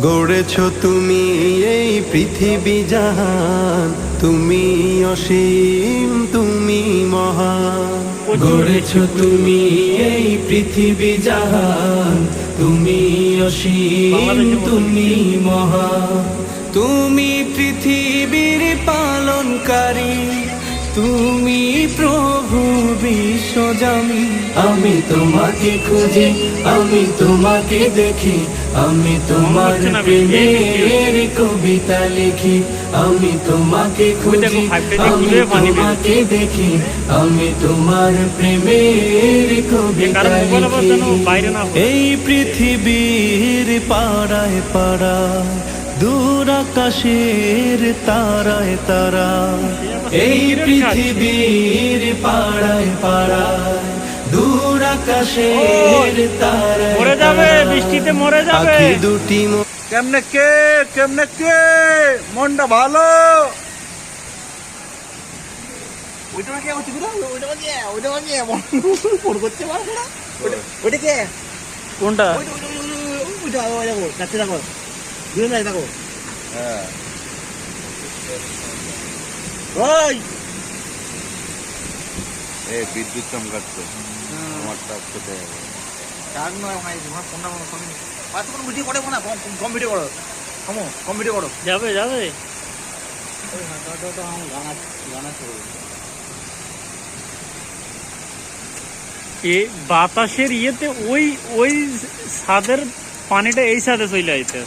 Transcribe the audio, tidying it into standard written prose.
গড়েছ তুমি এই পৃথিবী জাহান, তুমি অসীম, তুমি মহান। গড়েছ তুমি এই পৃথিবী জাহান, তুমি অসীম, তুমি মহান। তুমি পৃথিবীর পালনকারী, তুমি প্রভু বিশ্বজামি। আমি তোমাকে খুঁজি, আমি তোমাকে দেখি, আমি তোমার প্রেমের কবিতা লিখি। আমি তোমাকে খুঁজি, আমি তোমাকে দেখি, আমি তোমার প্রেমের কবিতা লিখি। এই পৃথিবীর পাড়ায় পাড়ায়, দূর আকাশের তারায় তারা, এই পৃথিবীর পাড়ায় পাড়ায়, দূর আকাশের তারায় মরে যাবে, বৃষ্টিতে মরে যাবে। পাখি দুটি কেমনে কে মনটা ভালো। ওইটা কে হচ্ছে ফোন করছে ওইটা কে, কোনটা? যাচ্ছে দেখো, দুজন যাচ্ছে দেখো। হ্যাঁ ওই বিদ্যুৎ চমকাচ্ছে, আমারটা কোথায় যাবে? কার নয় ভাই, তোমার ফোনটা কোনো ভিডিও করে না, কম ভিডিও করো, কম ভিডিও করো। যাবে যাবে। এ বাতাসের ইয়েতে ওই ছাদের পানিটা এই ছাদে চলে আইতে।